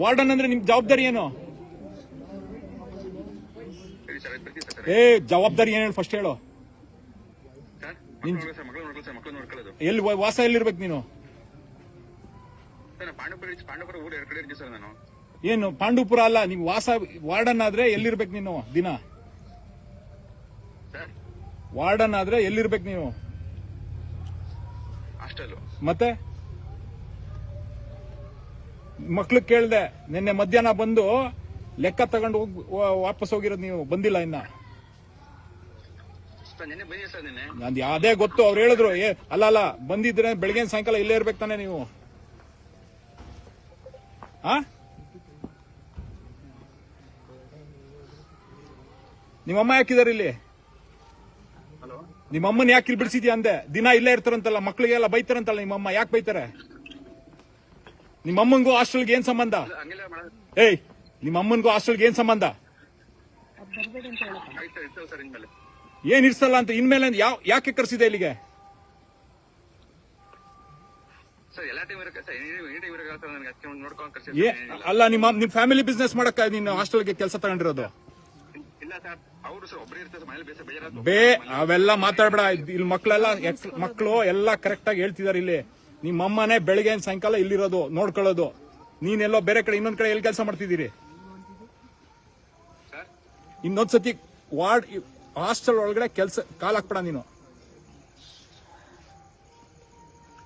Warden ಅಂದ್ರೆ ನಿಮ್ ಜವಾಬ್ದಾರಿ ಏನು? ಜವಾಬ್ದಾರಿ ಏನು ಫಸ್ಟ್ ಹೇಳು. ಎಲ್ಲಿ ವಾಸ ಎಲ್ಲಿರ್ಬೇಕು ನೀನು? ಏನು ಪಾಂಡವಪುರ ಅಲ್ಲ, ನೀವು ವಾಸ ವಾರ್ಡನ್ ಆದ್ರೆ ಎಲ್ಲಿರ್ಬೇಕು ನೀನು? ದಿನ ವಾರ್ಡನ್ ಆದ್ರೆ ಎಲ್ಲಿರ್ಬೇಕು ನೀವು? ಮತ್ತೆ ಮಕ್ಳು ಕೇಳ್ದೆ, ನಿನ್ನೆ ಮಧ್ಯಾಹ್ನ ಬಂದು ಲೆಕ್ಕ ತಗೊಂಡು ವಾಪಸ್ ಹೋಗಿರೋದು, ನೀವು ಬಂದಿಲ್ಲ ಇನ್ನ. ಅದೇ ಗೊತ್ತು, ಅವ್ರು ಹೇಳಿದ್ರು. ಅಲ್ಲ ಬಂದಿದ್ರೆ ಬೆಳಗ್ಗೆ ಸಾಯಂಕಾಲ ಇಲ್ಲೇ ಇರ್ಬೇಕು ತಾನೆ ನೀವು. ನಿಮ್ಮಮ್ಮ ಯಾಕಿದಾರೆ ಇಲ್ಲಿ? ನಿಮ್ಮಮ್ಮನ್ ಯಾಕೆ ಇಲ್ಲಿ ಬಿಡಿಸಿದ್ಯಾ ಅಂದೆ? ದಿನ ಇಲ್ಲೇ ಇರ್ತಾರಂತಲ್ಲ, ಮಕ್ಳಿಗೆಲ್ಲ ಬೈತಾರಂತಲ್ಲ ನಿಮ್ಮಮ್ಮ. ಯಾಕೆ ಬೈತಾರೆ? ನಿಮ್ಮಮ್ಮಂಗೂ ಹಾಸ್ಟೆಲ್ಗೆ ಏನ್ ಸಂಬಂಧ? ನಿಮ್ಮಮ್ಮನ್ಗೂ ಹಾಸ್ಟೆಲ್ಗೆ ಏನ್ ಸಂಬಂಧ? ಏನ್ ಇರ್ಸಲ್ಲ ಅಂತ ಇನ್ಮೇಲೆ ಯಾಕೆ ಕರ್ಸಿದೆ ಇಲ್ಲಿಗೆ? ಅಲ್ಲ, ನಿಮ್ ಫ್ಯಾಮಿಲಿ ಬಿಸ್ನೆಸ್ ಮಾಡಕ್ಕ ನೀನು ಹಾಸ್ಟೆಲ್ಗೆ ಕೆಲಸ ತಗೊಂಡಿರೋದು? ಅವೆಲ್ಲ ಮಾತಾಡ್ಬೇಡ ಇಲ್ಲಿ. ಮಕ್ಕಳು ಎಲ್ಲ ಕರೆಕ್ಟ್ ಆಗಿ ಹೇಳ್ತಿದಾರೆ ಇಲ್ಲಿ. ನಿಮ್ಮಮ್ಮನೇ ಬೆಳಗ್ಗೆ ಸಾಯಂಕಾಲ ಇಲ್ಲಿರೋದು, ನೋಡ್ಕೊಳ್ಳೋದು. ನೀನೆಲ್ಲೋ ಬೇರೆ ಕಡೆ ಇನ್ನೊಂದ್ ಕಡೆ ಎಲ್ಲಿ ಕೆಲಸ ಮಾಡ್ತಿದ್ದೀರಿ? ಇನ್ನೊಂದ್ಸತಿ ವಾರ್ಡ್ ಹಾಸ್ಟೆಲ್ ಒಳಗಡೆ ಕೆಲಸ ಕಾಲ್ ಹಾಕ್ಬೇಡ ನೀನು,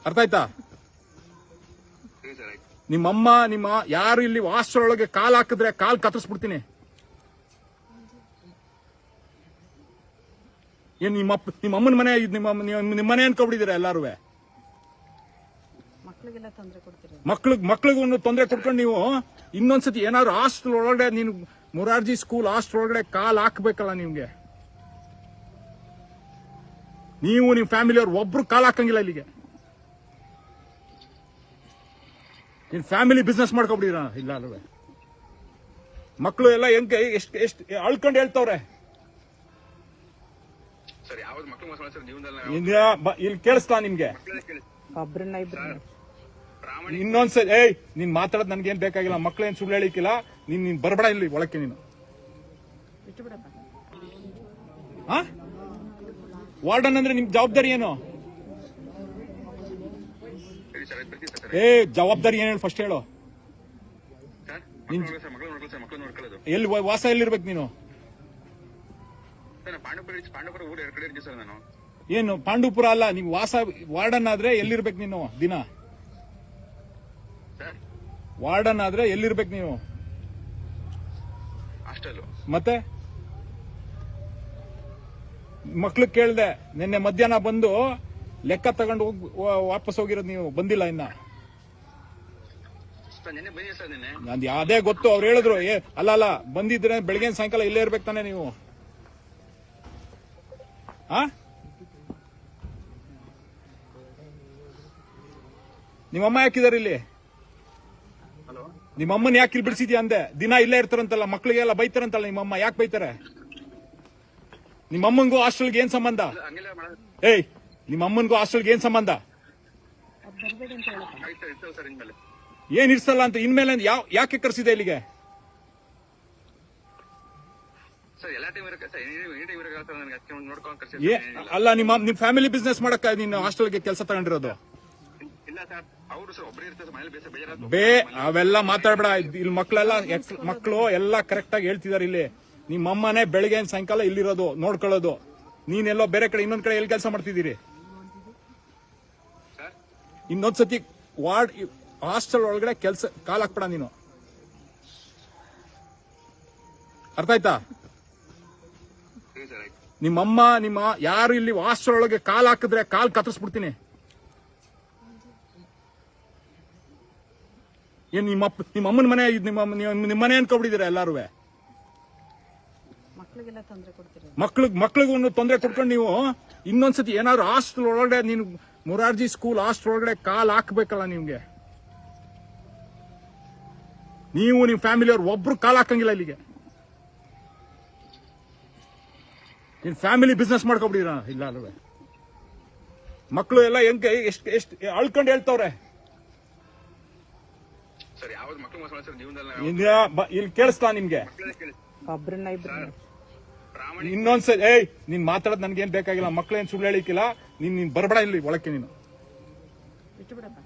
ಅರ್ಥ ಆಯ್ತಾ? ನಿಮ್ಮಮ್ಮ ಯಾರು ಇಲ್ಲಿ ಹಾಸ್ಟೆಲ್ ಒಳಗೆ ಕಾಲ್ ಹಾಕಿದ್ರೆ ಕಾಲ್ ಕತ್ತರಿಸ್ಬಿಡ್ತೀನಿ. ಏನ್ ನಿಮ್ಮಮ್ಮನ ಮನೆ, ನಿಮ್ಮ ಮನೆ ಅನ್ಕೊಬಿಟ್ಟಿದ್ದೀರಾ ಎಲ್ಲಾರು? ಮಕ್ಳಿಗೂ ತೊಂದರೆ ಕೊಡ್ಕೊಂಡು ನೀವು ಇನ್ನೊಂದ್ಸತಿ ಏನಾದ್ರು ಹಾಸ್ಟೆಲ್ ಒಳಗಡೆ, ನೀನು ಮೊರಾರ್ಜಿ ಸ್ಕೂಲ್ ಹಾಸ್ಟೆಲ್ ಒಳಗಡೆ ಕಾಲ್ ಹಾಕ್ಬೇಕಲ್ಲ ನಿಮ್ಗೆ. ನೀವು ನಿಮ್ ಫ್ಯಾಮಿಲಿ ಅವ್ರು ಒಬ್ರು ಕಾಲ್ ಹಾಕಂಗಿಲ್ಲ ಇಲ್ಲಿಗೆ. ನಿನ್ ಫ್ಯಾಮಿಲಿ ಬಿಸ್ನೆಸ್ ಮಾಡ್ಕೊಬಿಡಿರ ಇಲ್ಲ ಅಲ್ವೇ? ಮಕ್ಕಳು ಎಲ್ಲ ಹೆಂಗೆ ಎಷ್ಟು ಅಳ್ಕೊಂಡು ಹೇಳ್ತವ್ರೆ. ಇಲ್ಲಿ ಕೇಳಿಸ್ತಾ ನಿಮ್ಗೆ? ಇನ್ನೊಂದ್ಸರಿ ನೀನ್ ಮಾತಾಡೋದು ನನ್ಗೇನ್ ಬೇಕಾಗಿಲ್ಲ. ಮಕ್ಳೇನ್ ಸುಳ್ಳು ಹೇಳಿಕ್ಕಿಲ್ಲ. ನೀನ್ ಬರ್ಬೇಡ ಇಲ್ಲಿ ಒಳಕ್ಕೆ. ನೀನು ವಾರ್ಡನ್ ಅಂದ್ರೆ ನಿಮ್ ಜವಾಬ್ದಾರಿ ಏನು? ಜವಾಬ್ದಾರಿ ಏನು ಫಸ್ಟ್ ಹೇಳು. ಎಲ್ಲಿ ವಾಸ ಎಲ್ಲಿರ್ಬೇಕು ನೀನು? ಏನು ಪಾಂಡವಪುರ ಅಲ್ಲ, ನೀವು ವಾಸ ವಾರ್ಡನ್ ಆದ್ರೆ ಎಲ್ಲಿರ್ಬೇಕು ನೀನು? ದಿನ ವಾರ್ಡನ್ ಆದ್ರೆ ಎಲ್ಲಿರ್ಬೇಕು ನೀವು? ಮತ್ತೆ ಮಕ್ಳು ಕೇಳ್ದೆ, ನಿನ್ನೆ ಮಧ್ಯಾಹ್ನ ಬಂದು ಲೆಕ್ಕ ತಗೊಂಡು ವಾಪಸ್ ಹೋಗಿರೋದು, ನೀವು ಬಂದಿಲ್ಲ ಇನ್ನ. ಅದೇ ಗೊತ್ತು, ಅವ್ರು ಹೇಳಿದ್ರು. ಅಲ್ಲ ಬಂದಿದ್ರೆ ಬೆಳಗ್ಗೆ ಸಾಯಂಕಾಲ ಇಲ್ಲೇ ಇರ್ಬೇಕು ತಾನೆ ನೀವು. ನಿಮ್ಮಮ್ಮ ಯಾಕಿದಾರೆ ಇಲ್ಲಿ? ನಿಮ್ಮಮ್ಮನ್ ಯಾಕೆ ಇಲ್ಲಿ ಬಿಡಿಸಿದ್ಯಾ ಅಂದೆ? ದಿನ ಇಲ್ಲೇ ಇರ್ತಾರಂತಲ್ಲ, ಮಕ್ಳಿಗೆಲ್ಲ ಬೈತಾರಂತಲ್ಲ ನಿಮ್ಮಮ್ಮ. ಯಾಕೆ ಬೈತಾರೆ? ನಿಮ್ಮಮ್ಮಂಗೂ ಹಾಸ್ಟೆಲ್ಗೆ ಏನ್ ಸಂಬಂಧ? ನಿಮ್ಮಮ್ಮನ್ಗೂ ಹಾಸ್ಟೆಲ್ಗೆ ಏನ್ ಸಂಬಂಧ? ಏನ್ ಇರ್ಸಲ್ಲ ಅಂತ ಇನ್ಮೇಲೆ ಯಾಕೆ ಕರ್ಸಿದೆ ಇಲ್ಲಿಗೆ? ಅಲ್ಲ, ನಿಮ್ ಫ್ಯಾಮಿಲಿ ಬಿಸ್ನೆಸ್ ಮಾಡಕ್ಕ ನೀನು ಹಾಸ್ಟೆಲ್ಗೆ ಕೆಲಸ ತಗೊಂಡಿರೋದು? ಅವೆಲ್ಲ ಮಾತಾಡ್ಬೇಡ ಇಲ್ಲಿ. ಮಕ್ಕಳು ಎಲ್ಲ ಕರೆಕ್ಟ್ ಆಗಿ ಹೇಳ್ತಿದಾರೆ ಇಲ್ಲಿ. ನಿಮ್ಮಮ್ಮನೇ ಬೆಳಗ್ಗೆ ಸಾಯಂಕಾಲ ಇಲ್ಲಿರೋದು, ನೋಡ್ಕೊಳ್ಳೋದು. ನೀನೆಲ್ಲೋ ಬೇರೆ ಕಡೆ ಇನ್ನೊಂದ್ ಕಡೆ ಎಲ್ಲಿ ಕೆಲಸ ಮಾಡ್ತಿದ್ದೀರಿ? ಇನ್ನೊಂದ್ಸತಿ ವಾರ್ಡ್ ಹಾಸ್ಟೆಲ್ ಒಳಗಡೆ ಕೆಲಸ ಕಾಲ್ ಹಾಕ್ಬೇಡ ನೀನು, ಅರ್ಥ ಆಯ್ತಾ? ನಿಮ್ಮಮ್ಮ ಯಾರು ಇಲ್ಲಿ ಹಾಸ್ಟೆಲ್ ಒಳಗೆ ಕಾಲ್ ಹಾಕಿದ್ರೆ ಕಾಲ್ ಕತ್ತರಿಸ್ಬಿಡ್ತೀನಿ. ಏನ್ ನಿಮ್ಮಮ್ಮನ ಮನೆ, ನಿಮ್ಮ ಮನೆ ಅನ್ಕೊಬಿಟ್ಟಿದ್ದೀರಾ ಎಲ್ಲಾರು? ಮಕ್ಳಿಗೂ ತೊಂದರೆ ಕೊಡ್ಕೊಂಡು ನೀವು ಇನ್ನೊಂದ್ಸತಿ ಏನಾದ್ರು ಹಾಸ್ಟೆಲ್ ಒಳಗಡೆ, ನೀನು ಮೊರಾರ್ಜಿ ಸ್ಕೂಲ್ ಹಾಸ್ಟೆಲ್ ಒಳಗಡೆ ಕಾಲ್ ಹಾಕ್ಬೇಕಲ್ಲ ನಿಮ್ಗೆ. ನೀವು ನಿಮ್ ಫ್ಯಾಮಿಲಿ ಅವ್ರು ಒಬ್ರು ಕಾಲ್ ಹಾಕಂಗಿಲ್ಲ ಇಲ್ಲಿಗೆ. ನಿನ್ ಫ್ಯಾಮಿಲಿ ಬಿಸ್ನೆಸ್ ಮಾಡ್ಕೊಬಿಡಿರ ಇಲ್ಲ ಅಲ್ವೇ? ಮಕ್ಳು ಎಲ್ಲ ಹೆಂಗೆ ಎಷ್ಟು ಅಳ್ಕೊಂಡು ಹೇಳ್ತವ್ರೆ. ಸರ್ ಯಾವ್ದು ಮಕ್ಕಳು ಮೋಸ ಸರ್ ಜೀವನದಲ್ಲಿ ಇಲ್ಲಿ ಕೇಳಿಸ್ತಾ ನಿಮ್ಗೆ ಒಬ್ರನ್ನ ಇಬ್ರನ್ನ ಇನ್ನೊಂದ್ಸರಿ ನೀನ್ ಮಾತಾಡೋದ್ ನನ್ಗೇನ್ ಬೇಕಾಗಿಲ್ಲ, ಮಕ್ಳೇನ್ ಸುಳ್ಳು ಹೇಳಿಕ್ಕಿಲ್ಲ, ನೀನ್ ಬರ್ಬೇಡ ಇಲ್ಲಿ ಒಳಕ್ಕೆ ನೀನು. ಬಿಟ್ಟು ಬಿಡಪ್ಪ.